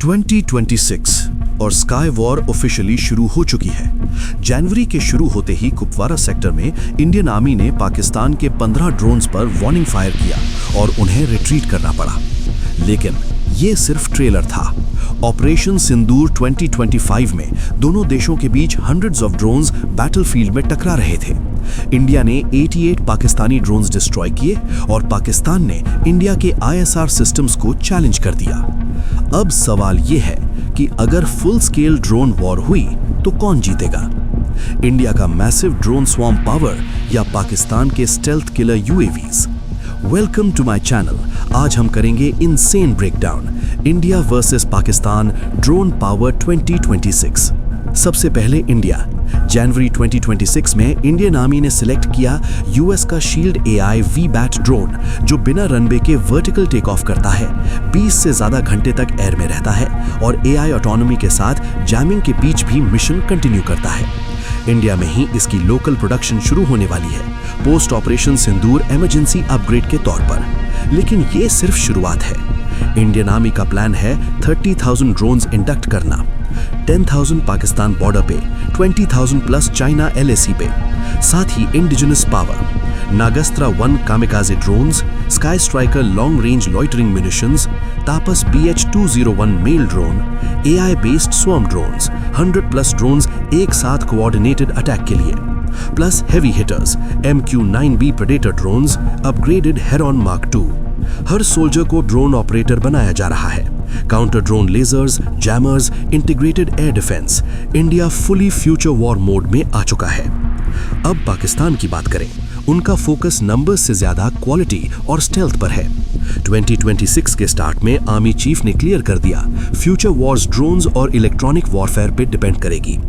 2026 और sky war officially शुरू हो चुकी है। जनवरी के शुरू होते ही कुपवारा सेक्टर में इंडियन आर्मी ने पाकिस्तान के 15 ड्रोन्स पर वार्निंग फायर किया और उन्हें रिट्रीट करना पड़ा। लेकिन ये सिर्फ ट्रेलर था। ऑपरेशन सिंदूर 2025 में दोनों देशों के बीच हंड्रेड्स ऑफ ड्रोन्स बैटलफील्ड में टकरा रहे थे। इंडिया ने 88 पाकिस्तानी ड्रोन्स डिस्ट्रॉय किए और पाकिस्तान ने इंडिया के ISR सिस्टम्स को चैलेंज कर दिया। अब सवाल ये है कि अगर फुल स्केल ड्रोन वॉर हुई तो कौन जीतेगा? इंडिया का मैसिव ड्रोन स्वॉर्म पावर या पाकिस्तान के stealth killer UAVs? Welcome to my channel. आज हम करेंगे insane breakdown India versus Pakistan drone power 2026। सबसे पहले इंडिया। जनवरी 2026 में इंडियन आर्मी ने सिलेक्ट किया US का शील्ड AI V-BAT ड्रोन, जो बिना रनवे के वर्टिकल टेक ऑफ करता है, 20 से ज्यादा घंटे तक एयर में रहता है और AI ऑटोनॉमी के साथ जैमिंग के बीच भी मिशन कंटिन्यू करता है। इंडिया में ही इसकी लोकल प्रोडक्शन शुरू होने वाली है, पोस्ट ऑपरेशन सिंदूर इमरजेंसी अपग्रेड के तौर पर। लेकिन ये सिर्फ शुरुआत है। इंडियन आर्मी का प्लान है 30,000 ड्रोन्स इंडक्ट करना, 10,000 पाकिस्तान बॉर्डर पे, 20,000 प्लस चाइना LAC पे। साथ ही indigenous power, Nagastra 1 kamikaze drones, sky striker long range loitering munitions, Tapas BH-201 male drone, AI based swarm drones, 100 plus drones एक साथ कोऑर्डिनेटेड अटैक के लिए, plus heavy hitters MQ-9B predator drones, upgraded Heron mark II। हर soldier को drone operator बनाया जा रहा है। Counter drone lasers, jammers, integrated air defence. India fully future war mode में आ चुका है। अब पाकिस्तान की बात करें, उनका फोकस नंबर्स से ज्यादा क्वालिटी और स्टेल्थ पर है। 2026 के स्टार्ट में आर्मी चीफ ने क्लियर कर दिया, फ्यूचर वॉर्स ड्रोन्स और इलेक्ट्रॉनिक वॉरफेयर पे डिपेंड करेगी।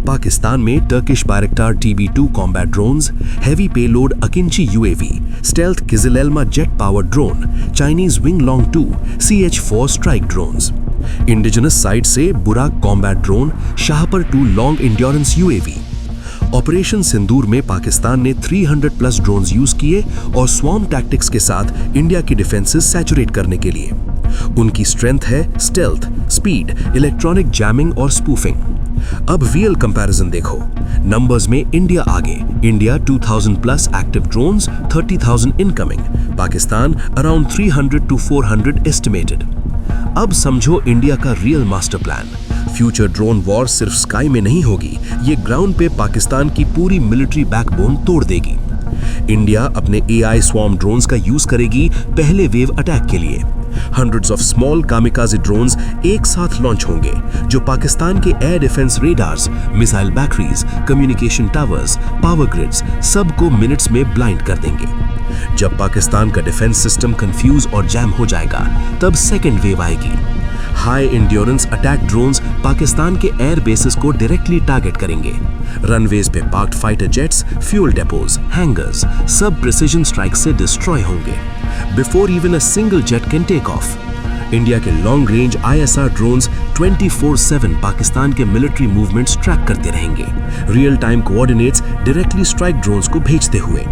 पाकिस्तान में Turkish Bayraktar TB2 combat drones, heavy payload Akinci UAV, stealth Kizilelma jet power drone, Chinese Wing Loong 2, CH-4 strike drones. Indigenous side से Burraq combat drone, Shahpar 2 long endurance UAV। Operation Sindoor में पाकिस्तान ने 300 plus drones use किए और swarm tactics के साथ India की defences saturate करने के लिए। उनकी स्ट्रेंथ है स्टेल्थ, स्पीड, इलेक्ट्रॉनिक जैमिंग और स्पूफिंग। अब रियल कंपैरिजन देखो। नंबर्स में इंडिया आगे। India 2000 plus active drones, 30,000 incoming. Pakistan around 300 to 400 estimated. अब समझो इंडिया का real master plan. Future drone war सिर्फ स्काई में नहीं होगी, ये ग्राउंड पे पाकिस्तान की पूरी मिलिट्री बैकबोन तोड़ देगी। इंडिया अपने AI स्वॉर्म ड्रोन्स का यूज करेगी पहले वेव अटैक के लिए। Hundreds of small kamikaze drones एक साथ लॉन्च होंगे, जो पाकिस्तान के air defence radars, missile batteries, communication towers, power grids सबको मिनट्स में ब्लाइंड कर देंगे। जब पाकिस्तान का डिफेंस सिस्टम कंफ्यूज और जैम हो जाएगा, तब सेकेंड वेव आएगी। High endurance attack drones Pakistan के एयर बेसिस को डायरेक्टली टारगेट करेंगे। रनवेज पे parked fighter jets, fuel depots, hangars सब प्रिसिजन स्ट्राइक से डिस्ट्रॉय होंगे before even a single jet can take off. India के long range ISR drones 24/7 Pakistan के military movements track करते रहेंगे, real time coordinates directly strike drones को भेजते हुए।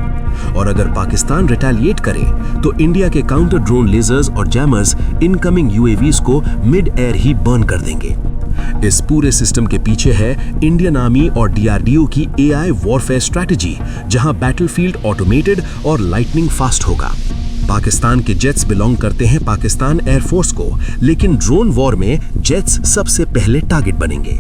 और अगर पाकिस्तान रिटेलिएट करे तो इंडिया के काउंटर ड्रोन लेजर्स और जैमर्स इनकमिंग UAVs को मिड एयर ही बर्न कर देंगे। इस पूरे सिस्टम के पीछे है इंडियन आर्मी और DRDO की AI वॉरफेयर स्ट्रैटेजी, जहां बैटलफील्ड ऑटोमेटेड और लाइटनिंग फास्ट होगा। पाकिस्तान के जेट्स बिलोंग करते हैं पाकिस्तान एयरफोर्स को, लेकिन ड्रोन वॉर में जेट्स सबसे पहले टारगेट बनेंगे।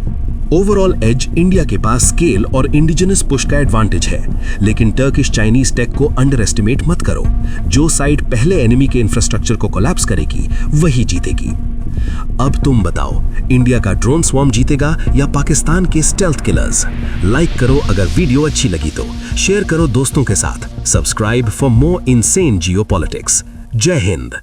ओवरऑल एज इंडिया के पास स्केल और इंडिजिनस पुश का एडवांटेज है, लेकिन टर्किश चाइनीज टेक को अंडर एस्टिमेट मत करो। जो साइड पहले एनिमी के इंफ्रास्ट्रक्चर को कोलैप्स करेगी, वही जीतेगी। अब तुम बताओ, इंडिया का ड्रोन स्वॉर्म जीतेगा या पाकिस्तान के स्टेल्थ किलर्स? लाइक करो अगर वीडियो अच्छी लगी तो, शेयर करो दोस्तों के साथ। Subscribe for more insane geopolitics. जय हिंद।